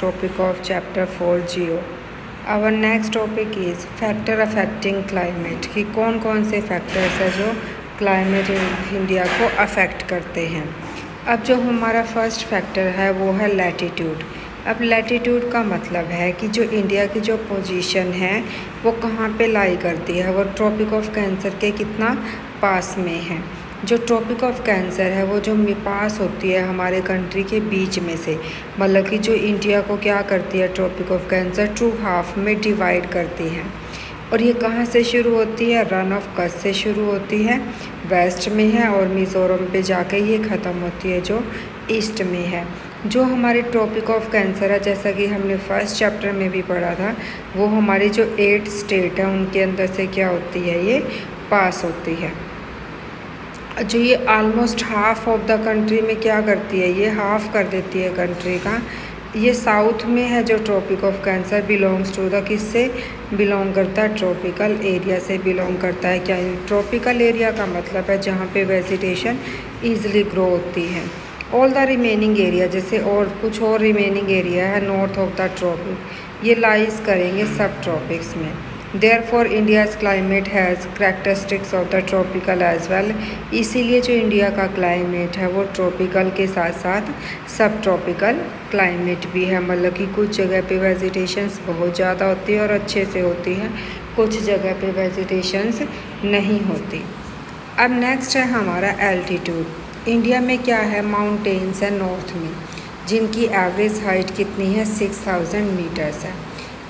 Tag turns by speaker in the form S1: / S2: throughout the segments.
S1: Topic of chapter 4 Geo. Our next topic is factor affecting climate कि कौन कौन से फैक्टर्स है जो क्लाइमेट इंडिया को अफेक्ट करते हैं। अब जो हमारा फर्स्ट फैक्टर है वो है लैटीट्यूड। अब लैटीट्यूड का मतलब है कि जो इंडिया की जो पोजीशन है वो कहाँ पे लाई करती है, वो ट्रॉपिक ऑफ कैंसर के कितना पास में है। जो ट्रॉपिक ऑफ कैंसर है वो जो पास होती है हमारे कंट्री के बीच में से, मतलब कि जो इंडिया को क्या करती है, tropic of cancer to half में डिवाइड करती है। और ये कहाँ से शुरू होती है, रन ऑफ कच्छ से शुरू होती है, वेस्ट में है, और मिज़ोरम पे जाके ये ख़त्म होती है जो ईस्ट में है। जो हमारे ट्रॉपिक ऑफ कैंसर है, जैसा कि हमने फर्स्ट चैप्टर में भी पढ़ा था, वो हमारी जो 8 स्टेट है उनके अंदर से क्या होती है, ये पास होती है। जो ये almost half of the country में क्या करती है, ये हाफ कर देती है कंट्री का। ये साउथ में है जो tropic of cancer belongs to the, किससे बिलोंग करता है, ट्रॉपिकल एरिया से बिलोंग करता है। क्या ट्रॉपिकल एरिया का मतलब है जहाँ पे वेजिटेशन ईजिली ग्रो होती है। ऑल द रिमेनिंग एरिया, जैसे और कुछ और रिमेनिंग एरिया है नॉर्थ ऑफ द ट्रॉपिक, ये लाइज करेंगे सब ट्रॉपिक्स में। Therefore, India's climate has characteristics of the tropical as well। इसीलिए जो इंडिया का क्लाइमेट है वो ट्रॉपिकल के साथ साथ सब ट्रॉपिकल क्लाइमेट भी है। मतलब कि कुछ जगह पे वेजिटेशंस बहुत ज़्यादा होती है और अच्छे से होती है, कुछ जगह पे वेजिटेशंस नहीं होती। अब नेक्स्ट है हमारा एल्टीट्यूड। इंडिया में क्या है, माउंटेन्स है नॉर्थ में, जिनकी एवरेज हाइट कितनी है, 6000 मीटर्स है।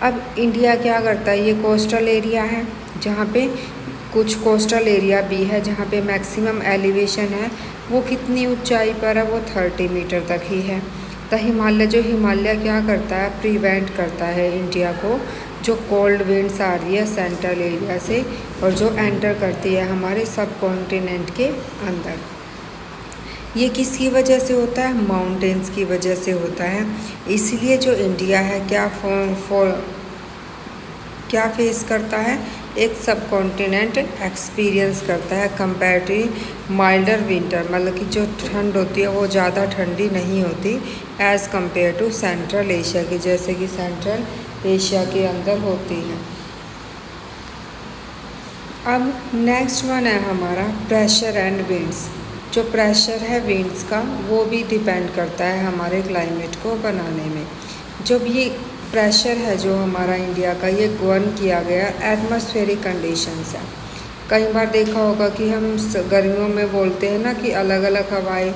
S1: अब इंडिया क्या करता है, ये कोस्टल एरिया है जहाँ पे कुछ कोस्टल एरिया भी है जहाँ पे मैक्सिमम एलिवेशन है वो कितनी ऊंचाई पर है, वो 30 मीटर तक ही है। तो हिमालय, जो हिमालय क्या करता है, प्रिवेंट करता है इंडिया को जो कोल्ड विंड्स आ रही है सेंट्रल एरिया से और जो एंटर करती है हमारे सब कॉन्टिनेंट के अंदर। ये किसकी वजह से होता है, माउंटेन्स की वजह से होता है। इसलिए जो इंडिया है क्या फेस करता है, एक सब कॉन्टिनेंट एक्सपीरियंस करता है कंपैरेटिव माइल्डर विंटर, मतलब कि जो ठंड होती है वो ज़्यादा ठंडी नहीं होती as compare to central Asia की, जैसे कि सेंट्रल एशिया के अंदर होती है। अब नेक्स्ट वन है हमारा प्रेशर एंड विंड्स। जो प्रेशर है विंड्स का वो भी डिपेंड करता है हमारे क्लाइमेट को बनाने में। जब ये प्रेशर है जो हमारा इंडिया का, ये गवर्न किया गया एटमॉस्फेरिक कंडीशंस है। कई बार देखा होगा कि हम गर्मियों में बोलते हैं ना कि अलग अलग हवाएं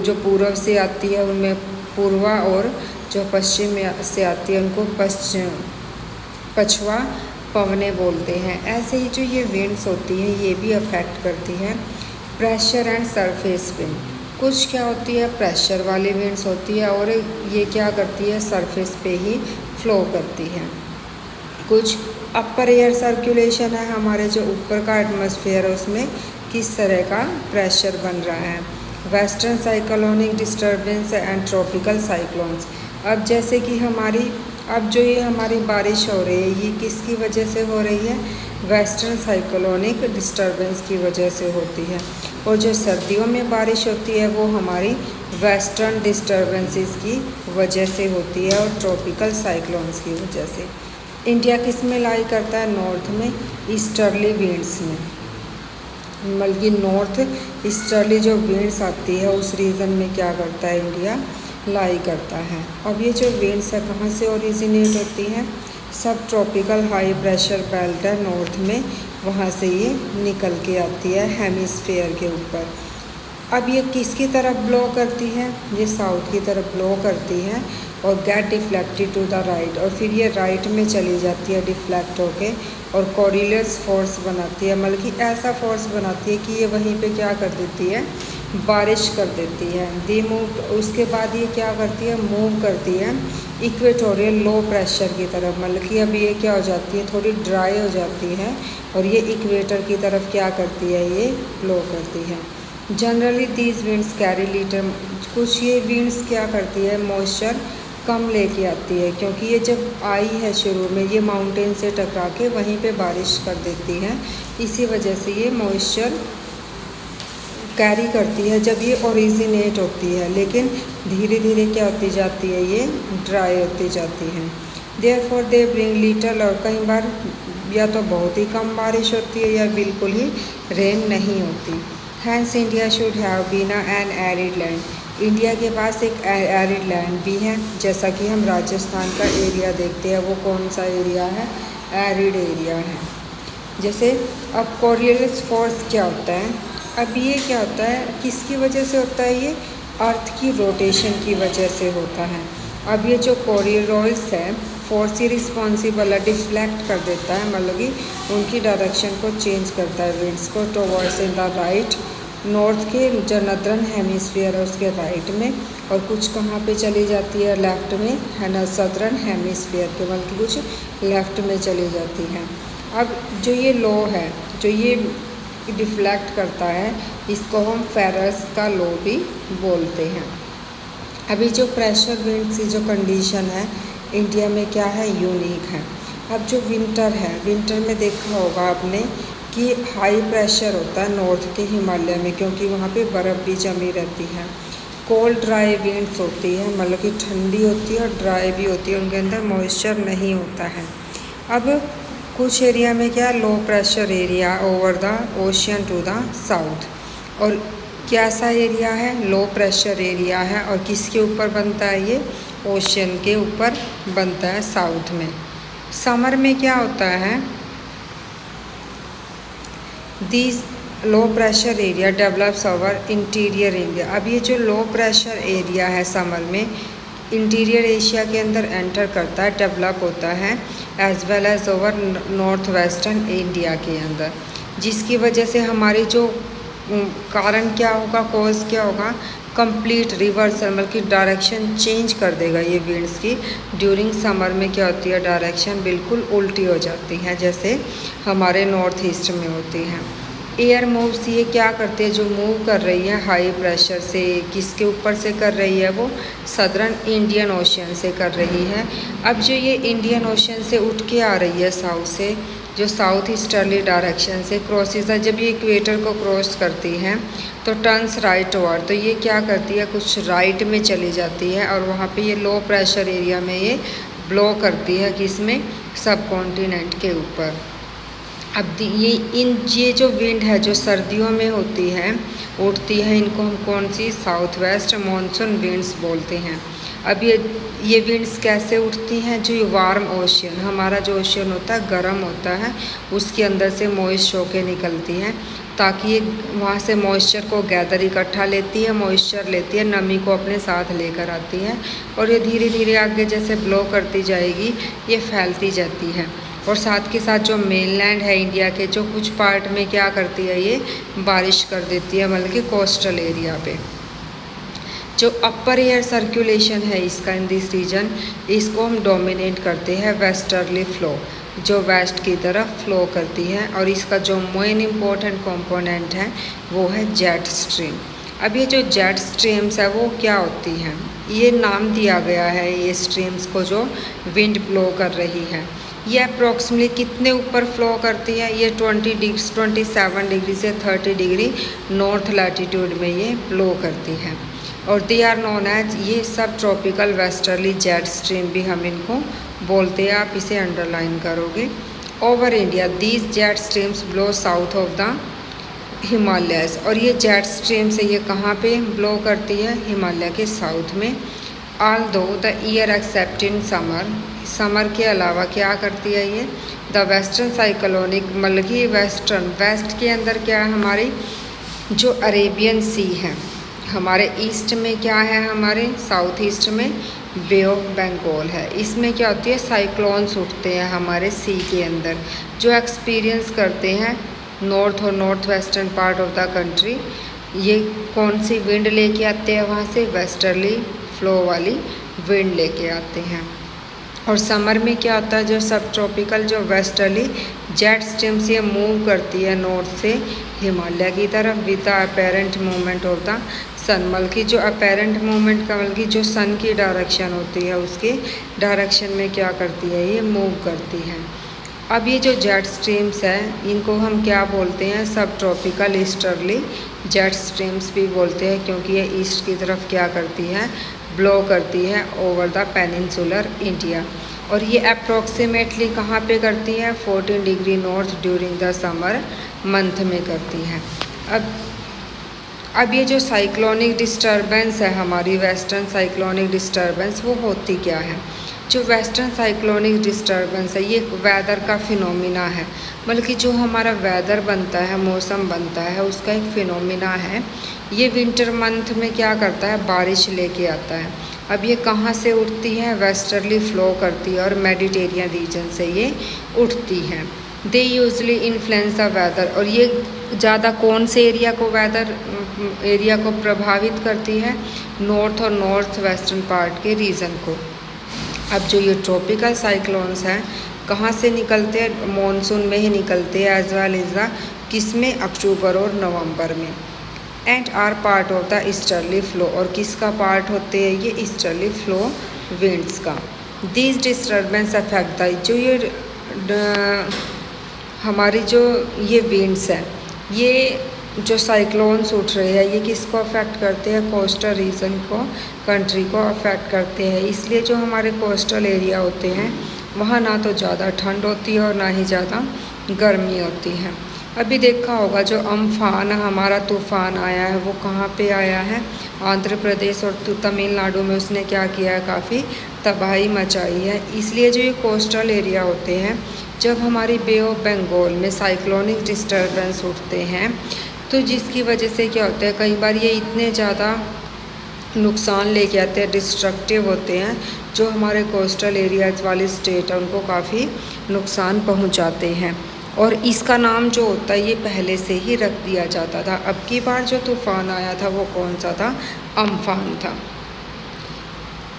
S1: जो पूर्व से आती है उनमें पूर्वा, और जो पश्चिम से आती है उनको पछवा पवनें बोलते हैं। ऐसे ही जो ये विंड्स होती हैं ये भी अफेक्ट करती हैं प्रेशर एंड सरफेस विंड। कुछ क्या होती है, प्रेशर वाली विंड्स होती है और ये क्या करती है, सरफेस पे ही फ्लो करती है। कुछ अपर एयर सर्कुलेशन है, हमारे जो ऊपर का एटमॉस्फेयर है उसमें किस तरह का प्रेशर बन रहा है। Western cyclonic disturbance and tropical cyclones. अब जैसे कि अब जो ये हमारी बारिश हो रही है ये किसकी वजह से हो रही है, वेस्टर्न साइक्लोनिक डिस्टर्बेंस की वजह से होती है। और जो सर्दियों में बारिश होती है वो हमारी वेस्टर्न डिस्टर्बेंसेस की वजह से होती है और ट्रॉपिकल साइक्लोन्स की वजह से। इंडिया किस में लाई करता है, नॉर्थ में, ईस्टर्ली विंड्स में, बल्कि नॉर्थ ईस्टर्ली जो विंड्स आती है उस रीजन में क्या करता है, इंडिया लाई करता है। अब ये जो विंड्स है कहाँ से ओरिजिनेट होती हैं, सब ट्रॉपिकल हाई प्रेशर बेल्ट है नॉर्थ में, वहाँ से ये निकल के आती है हेमिस्फेयर के ऊपर। अब ये किसकी तरफ ब्लो करती है, ये साउथ की तरफ ब्लो करती है और get deflected to the right, और फिर ये राइट में चली जाती है डिफ्लेक्ट होके और कोरिलेट्स फोर्स बनाती है, मतलब कि ऐसा फोर्स बनाती है कि ये वहीं पे क्या कर देती है, बारिश कर देती है। दी मूव, उसके बाद ये क्या करती है, मूव करती है इक्वेटोरियल लो प्रेशर की तरफ, मतलब कि अब ये क्या हो जाती है, थोड़ी ड्राई हो जाती है और ये इक्वेटर की तरफ क्या करती है, ये ब्लो करती है। Generally these winds carry litre, कुछ ये विंड्स क्या करती है, मॉइस्चर कम लेके आती है, क्योंकि ये जब आई है शुरू में ये माउंटेन से टकरा के वहीं पे बारिश कर देती है, इसी वजह से ये मॉइस्चर कैरी करती है जब ये ओरिजिनेट होती है, लेकिन धीरे धीरे क्या होती जाती है, ये ड्राई होती जाती है। देयरफॉर दे ब्रिंग लिटल, और कई बार या तो बहुत ही कम बारिश होती है या बिल्कुल ही रेन नहीं होती। Hence India should have been an arid land, India के पास एक एरिड लैंड भी है। जैसा कि हम राजस्थान का एरिया देखते हैं, वो कौन सा एरिया है, एरिड एरिया है। जैसे अब कोरियोलिस फोर्स क्या होता है, अब ये क्या होता है, किसकी वजह से होता है, ये अर्थ की रोटेशन की वजह से होता है। अब ये जो कोरियोलिस है फोर्स ही रिस्पॉन्सिबल है, डिफ्लेक्ट कर देता है, मतलब कि उनकी डायरेक्शन को चेंज करता है विंड्स को towards in the right, north के जो नदर्न हेमिस्फीयर है उसके राइट में, और कुछ कहाँ पे चली जाती है, लेफ़्ट में है ना, सदर्न हेमिस्फीयर के, बल्कि कुछ लेफ़्ट में चली जाती है। अब जो ये लॉ है, जो ये डिफ्लेक्ट करता है, इसको हम फेरल्स का लॉ भी बोलते हैं। अभी जो प्रेशर विंड्स की जो कंडीशन है इंडिया में क्या है, यूनिक है। अब जो विंटर है, विंटर में देखा होगा आपने कि हाई प्रेशर होता है नॉर्थ के हिमालय में, क्योंकि वहाँ पे बर्फ़ भी जमी रहती है। कोल्ड ड्राई विंड्स होती है, मतलब कि ठंडी होती है और ड्राई भी होती है, उनके अंदर मॉइस्चर नहीं होता है। अब कुछ एरिया में क्या, low pressure area over the ocean to the south, और कैसा एरिया है, लो प्रेशर एरिया है, और किसके ऊपर बनता है, ये ओशियन के ऊपर बनता है, साउथ में। समर में क्या होता है, this low pressure area develops over interior India. अब ये जो लो प्रेशर एरिया है समर में इंटीरियर एशिया के अंदर एंटर करता है, डेवलप होता है, as well as over north western India के अंदर, जिसकी वजह से हमारी जो कारण क्या होगा, कॉज क्या होगा, कंप्लीट रिवर्सल, बल्कि डायरेक्शन चेंज कर देगा ये विंड्स की। ड्यूरिंग समर में क्या होती है, डायरेक्शन बिल्कुल उल्टी हो जाती है, जैसे हमारे नॉर्थ ईस्ट में होती हैं। एयर मूव्स, ये क्या करती है, जो मूव कर रही है हाई प्रेशर से, किसके ऊपर से कर रही है, वो सदर्न इंडियन ओशियन से कर रही है। अब जो ये इंडियन ओशियन से उठ के आ रही है साउथ से, जो साउथ ईस्टर्ली डायरेक्शन से क्रॉसेस है, जब ये इक्वेटर को क्रॉस करती है तो टर्न्स राइट ओवर, तो ये क्या करती है, कुछ राइट में चली जाती है, और वहाँ पे ये लो प्रेशर एरिया में ये ब्लो करती है, किसमें, सब कॉन्टिनेंट के ऊपर। अब ये जो विंड है जो सर्दियों में होती है, उठती है, इनको हम कौन सी, साउथ वेस्ट मॉनसून विंड्स बोलते हैं। अब ये विंड्स कैसे उठती हैं, जो ये वार्म ओशियन, हमारा जो ओशियन होता है गर्म होता है, उसके अंदर से मॉइस्ट होके निकलती हैं, ताकि ये वहाँ से मॉइस्चर को गैदर इकट्ठा लेती है, मॉइस्चर लेती है, नमी को अपने साथ लेकर आती है, और ये धीरे धीरे आगे जैसे ब्लो करती जाएगी ये फैलती जाती है। और साथ के साथ जो मेनलैंड है इंडिया के, जो कुछ पार्ट में क्या करती है, ये बारिश कर देती है, मतलब कि कोस्टल एरिया पे। जो अपर एयर सर्कुलेशन है इसका इन दिस रीजन, इसको हम डोमिनेट करते हैं वेस्टर्ली फ्लो, जो वेस्ट की तरफ फ्लो करती है, और इसका जो मेन इम्पोर्टेंट कंपोनेंट है वो है जेट स्ट्रीम। अब ये जो जेट स्ट्रीम्स है वो क्या होती हैं, ये नाम दिया गया है ये स्ट्रीम्स को जो विंड ब्लो कर रही है। ये अप्रॉक्सीमेटली कितने ऊपर फ्लो करती है, ये 27 डिग्री से 30 डिग्री नॉर्थ लैटिट्यूड में ये ब्लो करती है, और दे आर नोन एज, ये सब ट्रॉपिकल वेस्टर्ली जेट स्ट्रीम भी हम इनको बोलते हैं, आप इसे अंडरलाइन करोगे। Over India these jet streams blow south of the Himalayas, और ये जेट स्ट्रीम से ये कहाँ पे ब्लो करती है, हिमालय के साउथ में। ऑल दो the year accept in summer, summer के अलावा क्या करती है ये, द वेस्टर्न साइक्लोनिक, मतलब कि वेस्टर्न, वेस्ट के अंदर क्या है हमारी जो अरेबियन सी है, हमारे ईस्ट में क्या है, हमारे साउथ ईस्ट में बे ऑफ बंगाल है, इसमें क्या होती है, साइक्लोन्स उठते हैं हमारे सी के अंदर, जो एक्सपीरियंस करते हैं नॉर्थ और north western part of the country. ये कौन सी विंड लेके आते हैं, वहाँ से वेस्टर्ली फ्लो वाली विंड लेके आते हैं। और समर में क्या होता है, जो सब ट्रॉपिकल जो वेस्टर्ली जेट स्ट्रीम्स ये मूव करती है नॉर्थ से हिमालय की तरफ with the apparent movement of the sun, बल्कि जो अपेरेंट मूवमेंट का बल्कि जो सन की डायरेक्शन होती है उसके डायरेक्शन में क्या करती है, ये मूव करती है। अब ये जो जेट स्ट्रीम्स है इनको हम क्या बोलते हैं, सब ट्रॉपिकल ईस्टर्ली जेट स्ट्रीम्स भी बोलते हैं, क्योंकि ये ईस्ट की तरफ क्या करती है, ब्लो करती है ओवर द पेनिनसुलर इंडिया। और ये अप्रोक्सीमेटली कहाँ पे करती है, 14 degree north during the summer month में करती है। अब ये जो साइक्लोनिक डिस्टर्बेंस है हमारी, वेस्टर्न साइक्लोनिक डिस्टर्बेंस, वो होती क्या है। जो वेस्टर्न साइक्लोनिक डिस्टर्बेंस है ये वेदर का फिनोमिना है, बल्कि जो हमारा वेदर बनता है, मौसम बनता है, उसका एक फिनोमिना है। ये विंटर मंथ में क्या करता है, बारिश लेके आता है। अब ये कहाँ से उठती है, वेस्टर्ली फ्लो करती है और मेडिटेरियन रीजन से ये उठती है। They usually influence the weather, और ये ज़्यादा कौन से एरिया को प्रभावित करती है, नॉर्थ और नॉर्थ वेस्टर्न पार्ट के रीजन को। अब जो ये ट्रॉपिकल साइक्लोन्स हैं कहाँ से निकलते हैं, मॉनसून में ही निकलते हैं, एज वेल एज द किस में, अक्टूबर और नवंबर में। And are part of the easterly flow, और किसका पार्ट होते हैं ये, ईस्टर्ली फ्लो विंड्स का। दिस डिस्टर्बेंस अफेक्ट द, जो ये हमारी जो ये विंड्स हैं, ये जो साइक्लोन्स उठ रहे हैं, ये किसको अफेक्ट करते हैं, कोस्टल रीजन को, कंट्री को अफेक्ट करते हैं। इसलिए जो हमारे कोस्टल एरिया होते हैं वहाँ ना तो ज़्यादा ठंड होती है और ना ही ज़्यादा गर्मी होती है। अभी देखा होगा जो अम्फान हमारा तूफ़ान आया है वो कहाँ पे आया है, आंध्र प्रदेश और तमिलनाडु में। उसने क्या किया है, काफ़ी तबाही मचाई है। इसलिए जो ये कोस्टल एरिया होते हैं, जब हमारी बे ऑफ बंगाल में साइक्लोनिक डिस्टर्बेंस उठते हैं, तो जिसकी वजह से क्या होता है, कई बार ये इतने ज़्यादा नुकसान लेके आते हैं, डिस्ट्रक्टिव होते हैं, जो हमारे कोस्टल एरियाज़ वाले स्टेट हैं उनको काफ़ी नुकसान पहुंचाते हैं। और इसका नाम जो होता है ये पहले से ही रख दिया जाता था। अब की बार जो तूफ़ान आया था वो कौन सा था, अम्फान था।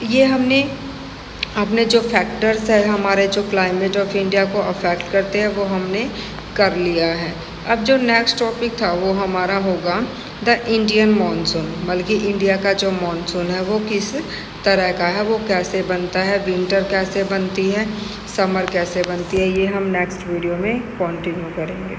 S1: ये हमने अपने जो फैक्टर्स है हमारे जो क्लाइमेट ऑफ इंडिया को अफेक्ट करते हैं वो हमने कर लिया है। अब जो नेक्स्ट टॉपिक था वो हमारा होगा द इंडियन मानसून, बल्कि इंडिया का जो मानसून है वो किस तरह का है, वो कैसे बनता है, विंटर कैसे बनती है, समर कैसे बनती है, ये हम नेक्स्ट वीडियो में कंटिन्यू करेंगे।